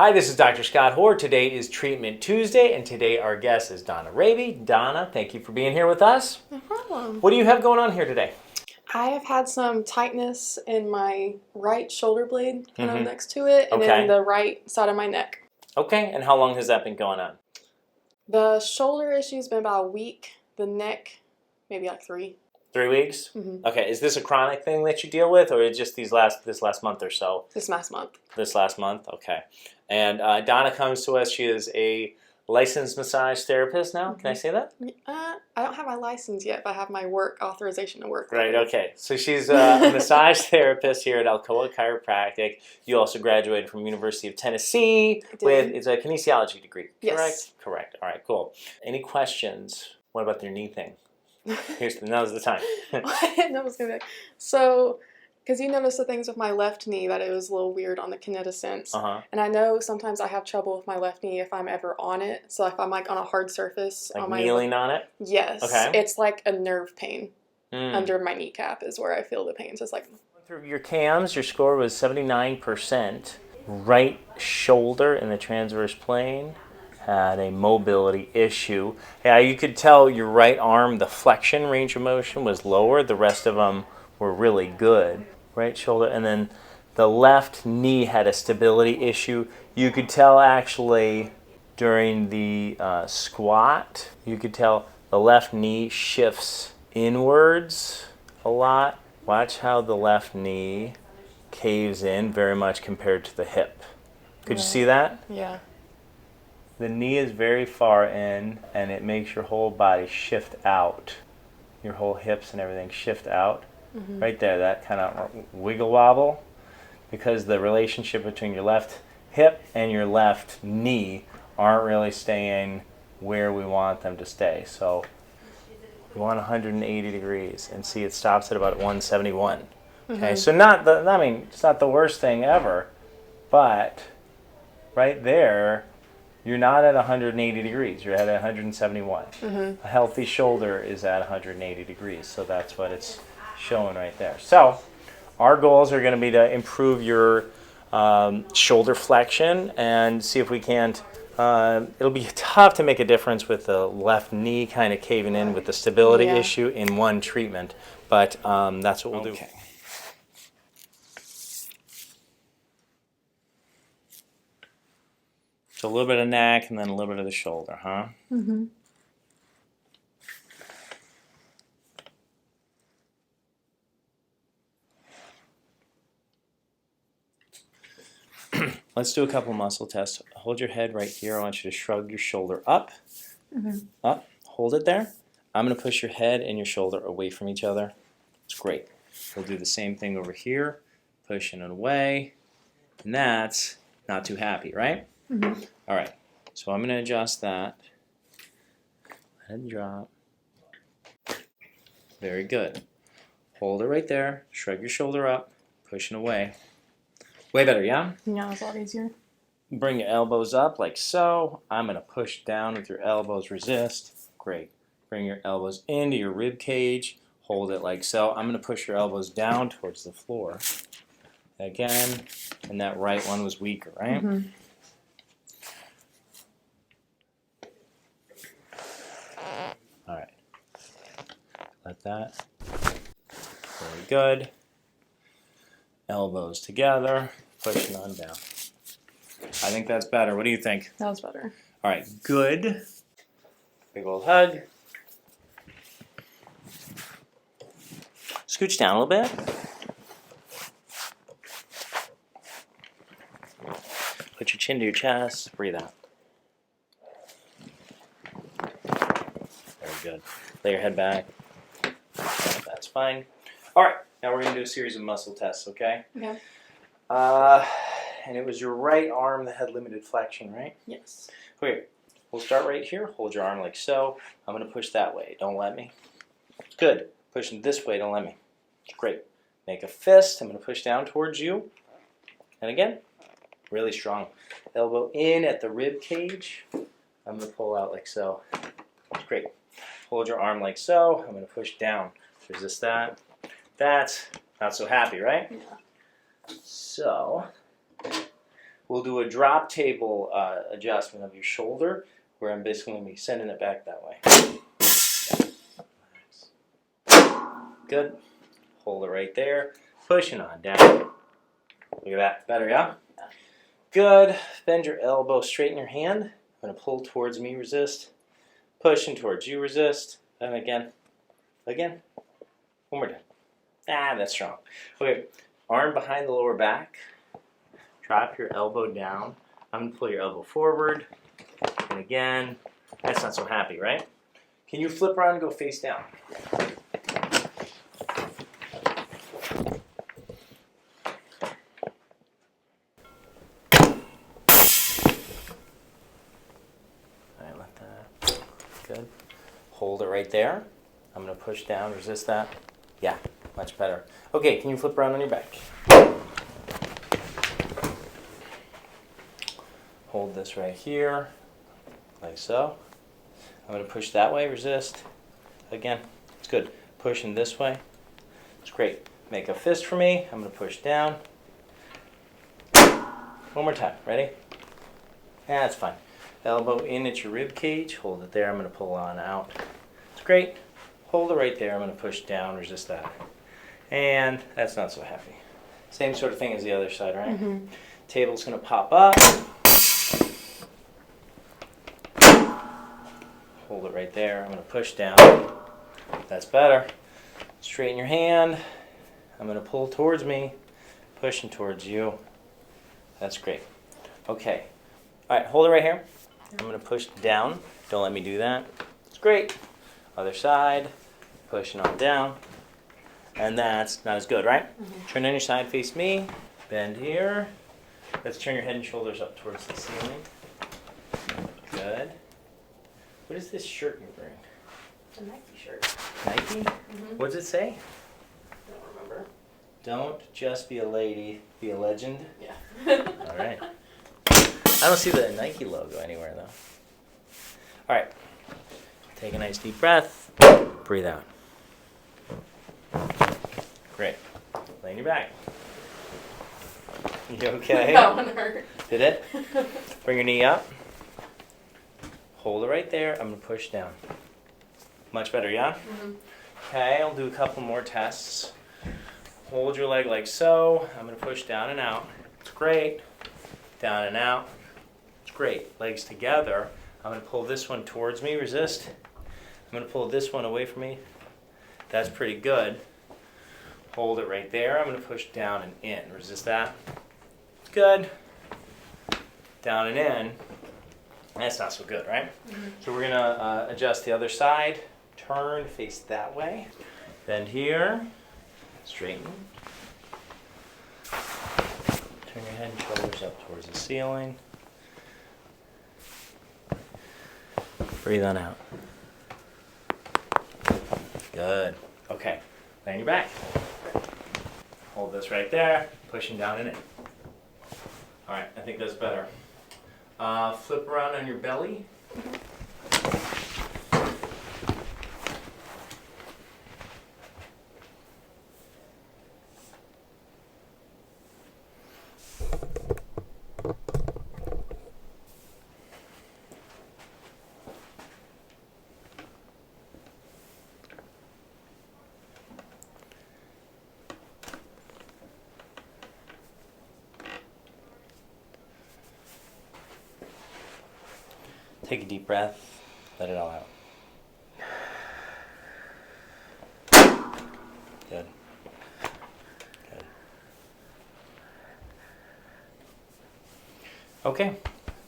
Hi, this is Dr. Scott Hoar. Today is Treatment Tuesday, and today our guest is Donna Raby. Donna, thank you for being here with us. No problem. What do you have going on here today? I have had some tightness in my right shoulder blade, next to it, and Okay. then the right side of my neck. Okay, and how long has that been going on? The shoulder issue's been about a week. The neck, maybe like 3. 3 weeks? Mm-hmm. Okay, is this a chronic thing that you deal with, or just this last month or so? This last month. This last month? Okay. And Donna comes to us. She is a licensed massage therapist now. Can I say that? I don't have my license yet, but I have my work authorization to work. Right, okay. So she's a massage therapist here at Alcoa Chiropractic. You also graduated from University of Tennessee with it's a kinesiology degree, correct? Yes. Correct. All right, cool. Any questions? What about their knee thing? Now's the time. I didn't know it was going to be so, because you noticed the things with my left knee that it was a little weird on the Kinetisense. And I know sometimes I have trouble with my left knee if I'm ever on it. So if I'm like on a hard surface. Like on my kneeling on it? Yes. Okay. It's like a nerve pain under my kneecap is where I feel the pain. So it's like. Through your cams, your score was 79%. Right shoulder in the transverse plane had a mobility issue. Yeah, you could tell your right arm, the flexion range of motion was lower. The rest of them were really good. Right shoulder, and then the left knee had a stability issue. You could tell actually during the squat, you could tell the left knee shifts inwards a lot. Watch how the left knee caves in very much compared to the hip. Could you see that? Yeah. The knee is very far in, and it makes your whole body shift out. Your whole hips and everything shift out. Right there, that kind of wiggle wobble, because the relationship between your left hip and your left knee aren't really staying where we want them to stay. So we want 180 degrees, and see it stops at about 171. Okay, so it's not the worst thing ever, but right there, you're not at 180 degrees. You're at 171. A healthy shoulder is at 180 degrees, so that's what it's showing right there. So our goals are going to be to improve your shoulder flexion and see if we can't. It'll be tough to make a difference with the left knee kind of caving in with the stability issue in one treatment, but that's what we'll do. So a little bit of neck and then a little bit of the shoulder, huh? Let's do a couple muscle tests. Hold your head right here. I want you to shrug your shoulder up. Up. Hold it there. I'm going to push your head and your shoulder away from each other. It's great. We'll do the same thing over here. Pushing it away. And that's not too happy, right? All right. So I'm going to adjust that. Let it drop. Very good. Hold it right there. Shrug your shoulder up. Pushing away. Way better, yeah? Yeah, it's a lot easier. Bring your elbows up like so. I'm going to push down with your elbows. Resist. Great. Bring your elbows into your rib cage. Hold it like so. I'm going to push your elbows down towards the floor. Again. And that right one was weaker, right? All right. Let that. Very good. Elbows together. Pushing on down. I think that's better. What do you think? That was better. All right, good. Big old hug. Scooch down a little bit. Put your chin to your chest. Breathe out. Very good. Lay your head back. That's fine. All right, now we're going to do a series of muscle tests, okay? Okay. And it was your right arm that had limited flexion, right? Yes. Okay, we'll start right here. Hold your arm like so. I'm going to push that way. Don't let me. Good. Pushing this way. Don't let me. Great. Make a fist. I'm going to push down towards you. And again, really strong. Elbow in at the rib cage. I'm going to pull out like so. Great. Hold your arm like so. I'm going to push down. Resist that. That's not so happy, right? Yeah. So we'll do a drop table adjustment of your shoulder, where I'm basically going to be sending it back that way. Good. Hold it right there. Pushing on down. Look at that. Better, yeah? Good. Bend your elbow, straighten your hand. I'm going to pull towards me, resist. Pushing towards you, resist. And again. Again. One more time. That's strong. Okay. Arm behind the lower back. Drop your elbow down. I'm going to pull your elbow forward. And again. That's not so happy, right? Can you flip around and go face down? Good. Hold it right there. I'm going to push down, resist that. Yeah, much better. Okay, can you flip around on your back? Hold this right here, like so. I'm going to push that way, resist. Again, it's good. Pushing this way. It's great. Make a fist for me. I'm going to push down. One more time. Ready? That's fine. Elbow in at your rib cage. Hold it there. I'm going to pull on out. It's great. Hold it right there. I'm going to push down, resist that. And that's not so happy. Same sort of thing as the other side, right? Mm-hmm. Table's going to pop up. Hold it right there. I'm going to push down. That's better. Straighten your hand. I'm going to pull towards me. Pushing towards you. That's great. Okay. All right, hold it right here. I'm going to push down. Don't let me do that. It's great. Other side. Pushing on down. And that's not as good, right? Mm-hmm. Turn on your side, face me. Bend here. Let's turn your head and shoulders up towards the ceiling. Good. What is this shirt you're wearing? It's a Nike shirt. Nike? Mm-hmm. What does it say? Don't remember. Don't just be a lady, be a legend. Yeah. All right. I don't see the Nike logo anywhere, though. All right. Take a nice deep breath. Breathe out. Great. Lay on your back. You okay? That one hurt. Did it? Bring your knee up. Hold it right there. I'm going to push down. Much better, yeah? Mm-hmm. Okay, I'll do a couple more tests. Hold your leg like so. I'm going to push down and out. It's great. Down and out. It's great. Legs together. I'm going to pull this one towards me. Resist. I'm going to pull this one away from me. That's pretty good. Hold it right there. I'm going to push down and in. Resist that. Good. Down and in. That's not so good, right? Mm-hmm. So we're going to adjust the other side. Turn, face that way. Bend here. Straighten. Turn your head and shoulders up towards the ceiling. Breathe on out. Good. Okay. Lay on your back. Hold this right there. Pushing down and in. All right. I think that's better. Flip around on your belly. Take a deep breath. Let it all out. Good. Good. Okay.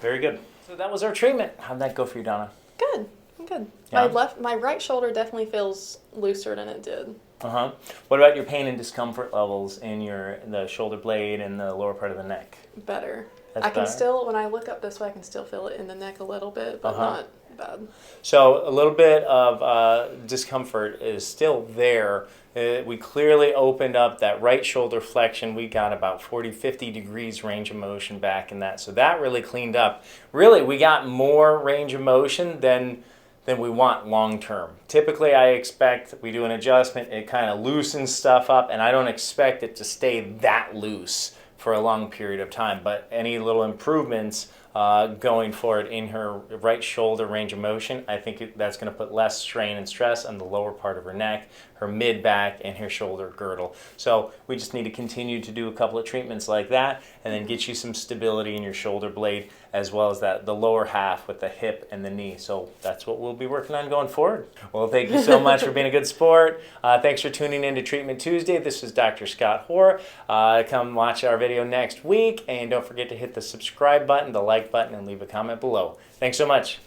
Very good. So that was our treatment. How'd that go for you, Donna? Good. Good. Yeah. My right shoulder definitely feels looser than it did. Uh-huh. What about your pain and discomfort levels in the shoulder blade and the lower part of the neck? Better. That's I can better? Still, when I look up this way, I can still feel it in the neck a little bit, but not bad. So a little bit of discomfort is still there. We clearly opened up that right shoulder flexion. We got about 40, 50 degrees range of motion back in that. So that really cleaned up. Really, we got more range of motion than we want long term. Typically, I expect we do an adjustment, it kind of loosens stuff up, and I don't expect it to stay that loose for a long period of time. But any little improvements going forward in her right shoulder range of motion, I think that's going to put less strain and stress on the lower part of her neck, her mid back, and her shoulder girdle. So we just need to continue to do a couple of treatments like that, and then get you some stability in your shoulder blade, as well as the lower half with the hip and the knee. So that's what we'll be working on going forward. Well, thank you so much for being a good sport. Thanks for tuning in to Treatment Tuesday. This is Dr. Scott Hoar. Come watch our video next week, and don't forget to hit the subscribe button, the like button, and leave a comment below. Thanks so much.